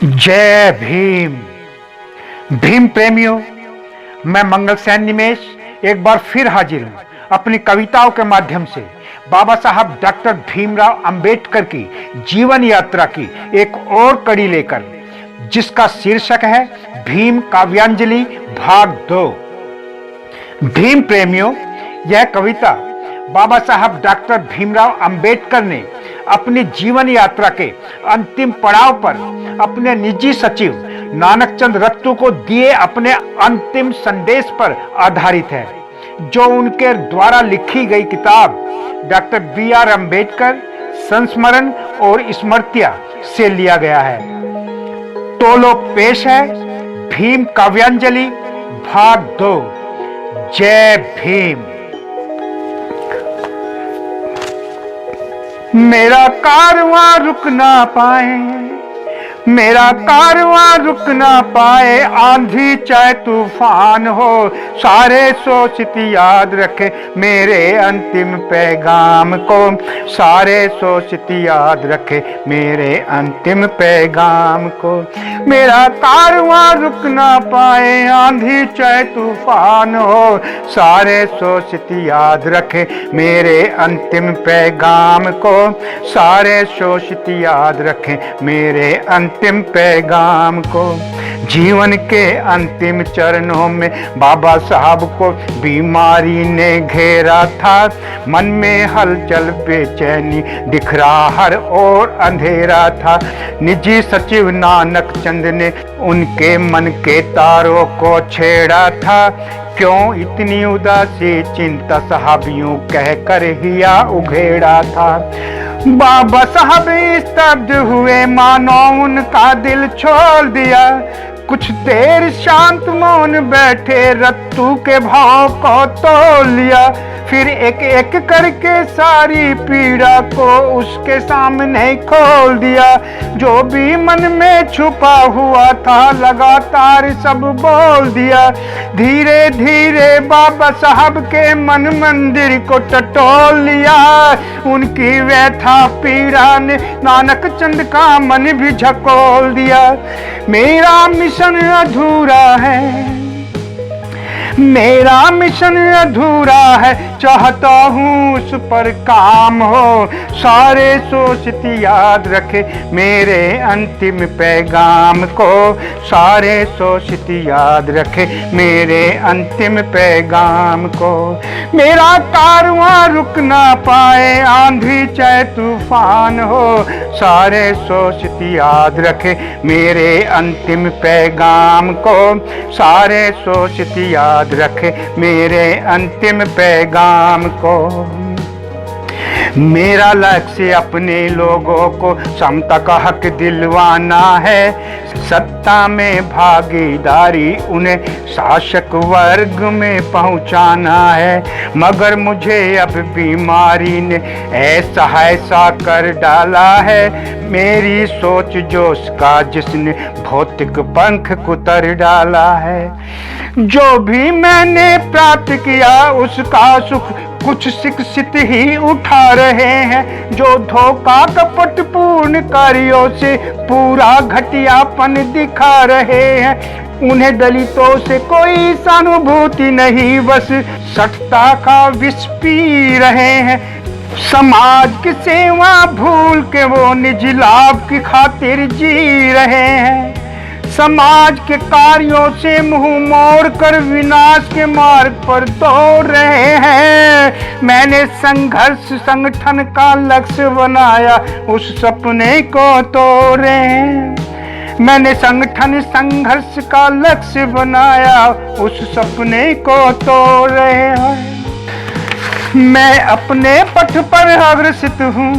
जय भीम। भीम प्रेमियों, मैं मंगल सैन निमेश एक बार फिर हाजिर हूँ अपनी कविताओं के माध्यम से बाबा साहब डॉक्टर भीमराव अंबेडकर की जीवन यात्रा की एक और कड़ी लेकर, जिसका शीर्षक है भीम काव्यांजलि भाग 2। भीम प्रेमियों, यह कविता बाबा साहब डॉक्टर भीमराव अंबेडकर ने अपनी जीवन यात्रा के अंतिम पड़ाव पर अपने निजी सचिव नानक चंद रत्तू को दिए अपने अंतिम संदेश पर आधारित है, जो उनके द्वारा लिखी गई किताब डॉक्टर बी.आर. अंबेडकर संस्मरण और स्मृतियां से लिया गया है। तो लो पेश है भीम काव्यांजलि भाग 2। जय भीम। मेरा कारवां रुक ना पाए, मेरा कारवां रुक ना पाए, आंधी चाहे तूफान हो, सारे सोचित याद रखे मेरे अंतिम पैगाम को, सारे सोचित याद रखे मेरे अंतिम पैगाम को। मेरा कारवां रुक ना पाए, आंधी चाहे तूफान हो, सारे सोचित याद रखे मेरे अंतिम पैगाम को, सारे सोचित याद रखे मेरे अंतिम पैगाम को। जीवन के अंतिम चरणों में बाबा साहब को बीमारी ने घेरा था, मन में हलचल बेचैनी दिख रहा हर ओर अंधेरा था। निजी सचिव नानक चंद ने उनके मन के तारों को छेड़ा था, क्यों इतनी उदासी चिंता साहब यूं कहकर हिया उघेड़ा था। बाबा साहब स्तब्ध हुए, मानो उनका दिल छोड़ दिया, कुछ देर शांत मौन बैठे, रत्तू के भाव को तोल लिया, फिर एक एक करके सारी पीड़ा को उसके सामने खोल दिया। जो भी मन में छुपा हुआ था लगातार सब बोल दिया। धीरे धीरे बाबा साहब के मन मंदिर को टटोल लिया, उनकी व्यथा पीड़ा ने नानक चंद का मन भी झकोल दिया। मेरा मिशन अधूरा है, मेरा मिशन अधूरा है, चाहता हूँ उस पर काम हो, सारे सोचित याद रखे मेरे अंतिम पैगाम को, सारे सोचित याद रखे मेरे अंतिम पैगाम को। मेरा कारवां रुक ना पाए, आंधी चाहे तूफान हो, सारे सोचित याद रखे मेरे अंतिम पैगाम को, सारे सोचित याद रखे मेरे अंतिम पैगाम को। मेरा लक्ष्य अपने लोगों को समता का हक दिलवाना है, सत्ता में भागीदारी उन्हें शासक वर्ग में पहुंचाना है। मगर मुझे अब बीमारी ने ऐसा कर डाला है, मेरी सोच जोश का जिसने भौतिक पंख कुतर डाला है। जो भी मैंने प्राप्त किया उसका सुख कुछ शिक्षित ही उठा रहे हैं, जो धोखा कपट पूर्ण कार्यों से पूरा घटियापन दिखा रहे हैं। उन्हें दलितों से कोई सहानुभूति नहीं, बस सत्ता का विष पी रहे हैं। समाज की सेवा भूल के वो निजी लाभ की खातिर जी रहे हैं। समाज के कार्यों से मुंह मोड़ कर विनाश के मार्ग पर दौड़ रहे हैं। मैंने संघर्ष संगठन का लक्ष्य बनाया, उस सपने को तोड़ रहे हैं। मैंने संघर्ष का लक्ष्य बनाया, उस सपने को तोड़ रहे हैं। मैं अपने पथ पर अग्रसित हूँ,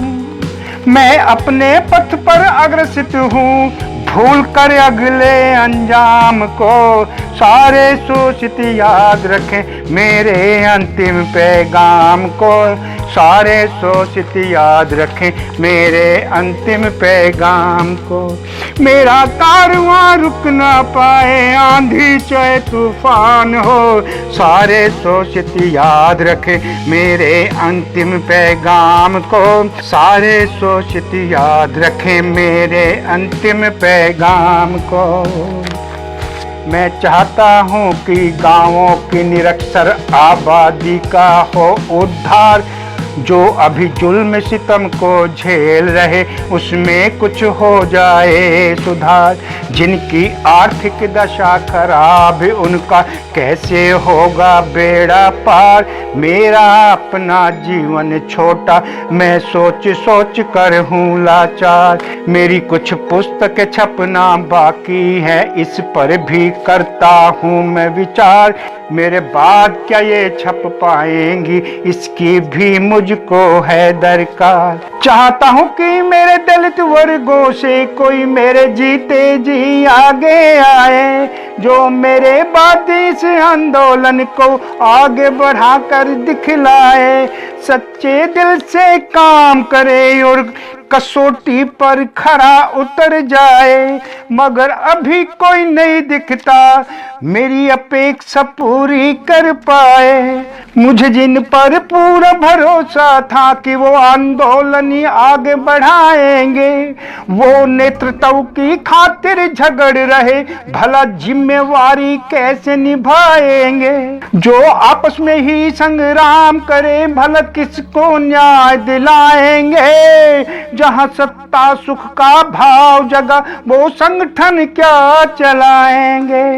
मैं अपने पथ पर अग्रसित हूँ, भूल कर अगले अंजाम को, सारे शोषित याद रखें मेरे अंतिम पैगाम को, सारे शोषित याद रखें मेरे अंतिम पैगाम को। मेरा कारवां रुक ना पाए आंधी चाहे तूफान हो, सारे शोषित याद रखें मेरे अंतिम पैगाम को, सारे शोषित याद रखें मेरे अंतिम पैगाम को। मैं चाहता हूँ कि गांवों की निरक्षर आबादी का हो उद्धार, जो अभी जुल्म सितम को झेल रहे उसमें कुछ हो जाए सुधार। जिनकी आर्थिक दशा खराब उनका कैसे होगा बेड़ा पार। मेरा अपना जीवन छोटा मैं सोच सोच कर हूँ लाचार। मेरी कुछ पुस्तकें छपना बाकी है इस पर भी करता हूँ मैं विचार। मेरे बाद क्या ये छप पाएंगी इसकी भी मुझको है दरकार। चाहता हूँ कि मेरे दलित वर्गों से कोई मेरे जीते जी आगे आए, जो मेरे बाद इस आंदोलन को आगे बढ़ाकर दिखलाए। सच्चे दिल से काम करे और कसौटी पर खरा उतर जाए, मगर अभी कोई नहीं दिखता मेरी अपेक्षा पूरी कर पाए। मुझे जिन पर पूरा भरोसा था कि वो आंदोलन आगे बढ़ाएंगे, वो नेतृत्व की खातिर झगड़ रहे, भला जिम्मेवारी कैसे निभाएंगे। जो आपस में ही संग्राम करे भला किसको न्याय दिलाएंगे। जहां सत्ता सुख का भाव जगा वो संगठन क्या चलाएंगे।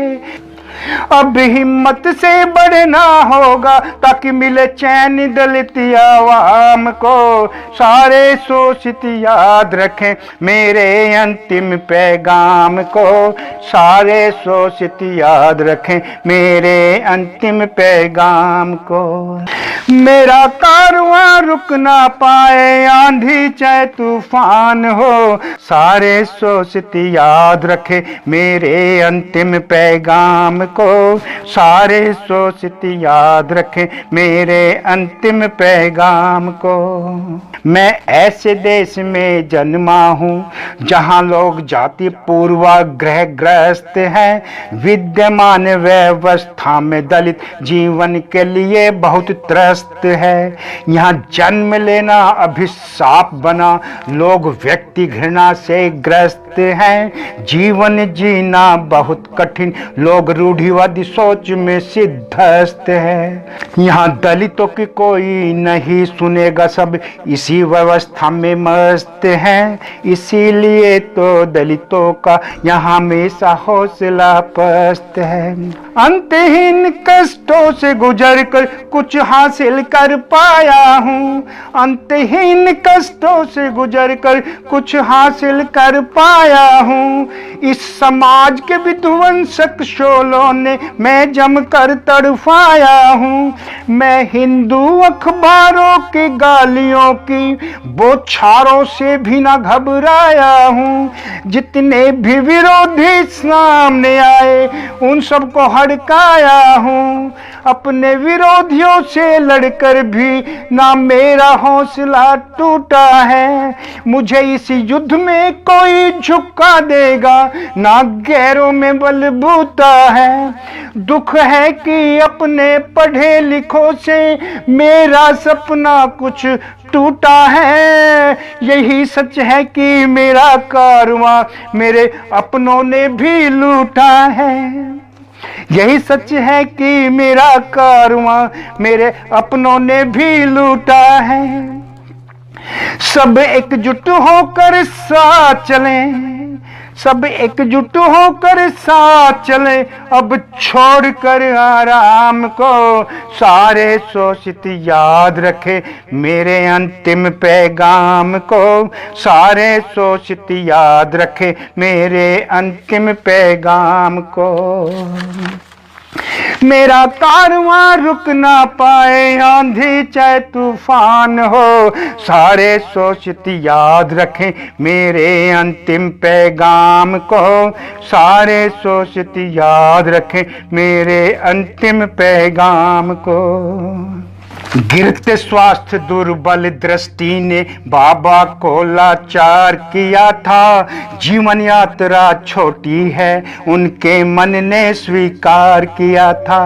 अब हिम्मत से बढ़ना होगा ताकि मिले चैन दलित आवाम को। सारे शोषित याद रखें मेरे अंतिम पैगाम को, सारे शोषित याद रखें मेरे अंतिम पैगाम को। मेरा कारवां रुक ना पाए आंधी चाहे तूफान हो, सारे शोषित याद रखें मेरे अंतिम पैगाम को, सारे शोषित याद रखें मेरे अंतिम पैगाम को। मैं ऐसे देश में जन्मा हूँ जहाँ लोग जाति पूर्वाग्रह ग्रस्त हैं। विद्यमान व्यवस्था में दलित जीवन के लिए बहुत त्रस्त है। यहाँ जन्म लेना अभिशाप बना, लोग व्यक्ति घृणा से ग्रस्त हैं। जीवन जीना बहुत कठिन, लोग रूढ़िवादी सोच में सिद्धस्त है। यहाँ दलितों की कोई नहीं सुनेगा, सब इसी व्यवस्था में मस्त हैं। इसीलिए तो दलितों का यहाँ हमेशा हौसला पस्त है। अंतहीन कष्टों से गुजर कर कुछ हासिल कर पाया हूँ, अंतहीन कष्टों से गुजर कर कुछ हासिल कर पाया हूँ। इस समाज के विध्वंसक शोलों ने मैं जमकर तड़फाया हूँ। मैं हिंदू अखबारों की गालियों की बौछारों से भी ना घबराया हूँ। जितने भी विरोधी सामने आए उन सबको हड़काया हूँ। अपने विरोधियों से लड़कर भी ना मेरा हौसला टूटा है। मुझे इस युद्ध में कोई झुका देगा ना गैरों में बलबूता है। दुख है कि अपने पढ़े लिखों से मेरा सपना कुछ टूटा है। यही सच है कि मेरा कारवां मेरे अपनों ने भी लूटा है। यही सच है कि मेरा कारवां मेरे अपनों ने भी लूटा है। सब एकजुट होकर साथ चलें, सब एकजुट होकर साथ चले, अब छोड़कर आराम को। सारे शोषित याद रखे मेरे अंतिम पैगाम को, सारे शोषित याद रखे मेरे अंतिम पैगाम को। मेरा कारवां रुक ना पाए, आंधी चाहे तूफान हो, सारे सोचते याद रखें मेरे अंतिम पैगाम को, सारे सोचते याद रखें मेरे अंतिम पैगाम को। गिरते स्वास्थ्य दुर्बल दृष्टि ने बाबा को लाचार किया था, जीवन यात्रा छोटी है उनके मन ने स्वीकार किया था।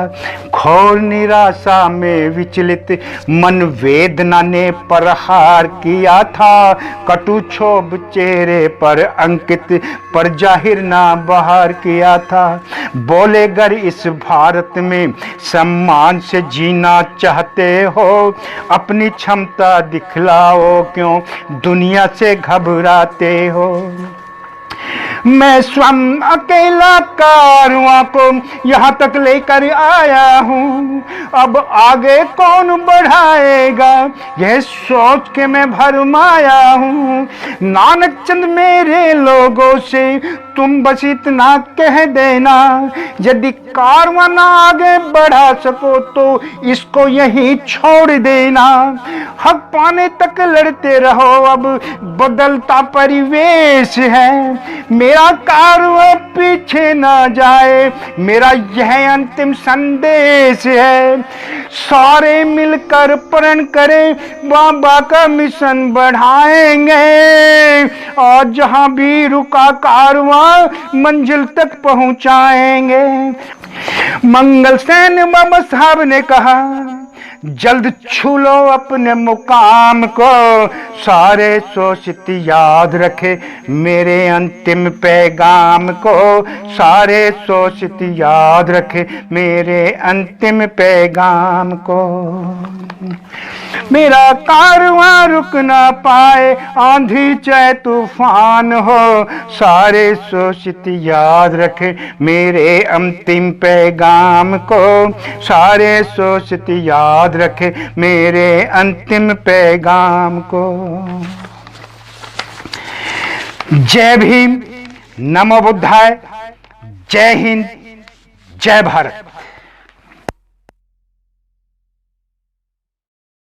घोर निराशा में विचलित मन वेदना ने प्रहार किया था, कटु क्षोभ चेहरे पर अंकित पर जाहिर ना बहार किया था। बोले गर इस भारत में सम्मान से जीना चाहते हो, अपनी क्षमता दिखलाओ, क्यों दुनिया से घबराते हो। मैं स्वयं अकेला कारवां को यहाँ तक लेकर आया हूँ, अब आगे कौन बढ़ाएगा यह सोच के मैं भरमाया हूँ। नानक चंद मेरे लोगों से तुम बस इतना कह देना, यदि कारवां ना आगे बढ़ा सको तो इसको यहीं छोड़ देना। हक पाने तक लड़ते रहो, अब बदलता परिवेश है, मेरा कारवां पीछे ना जाए, मेरा यह अंतिम संदेश है। सारे मिलकर प्रण करें, बाबा का मिशन बढ़ाएंगे, और जहां भी रुका कारवां मंजिल तक पहुंचाएंगे। मंगल सेन बाबा साहब ने कहा, जल्द छू लो अपने मुकाम को, सारे सोचते याद रखे मेरे अंतिम पैगाम को, सारे सोचते याद रखे मेरे अंतिम पैगाम को। मेरा कारवां रुक ना पाए, आंधी चाहे तूफान हो, सारे सोचते याद रखे मेरे अंतिम पैगाम को, सारे सोचते याद रखे मेरे अंतिम पैगाम को। जय भीम, नमो बुद्धाय, जय हिंद, जय भारत।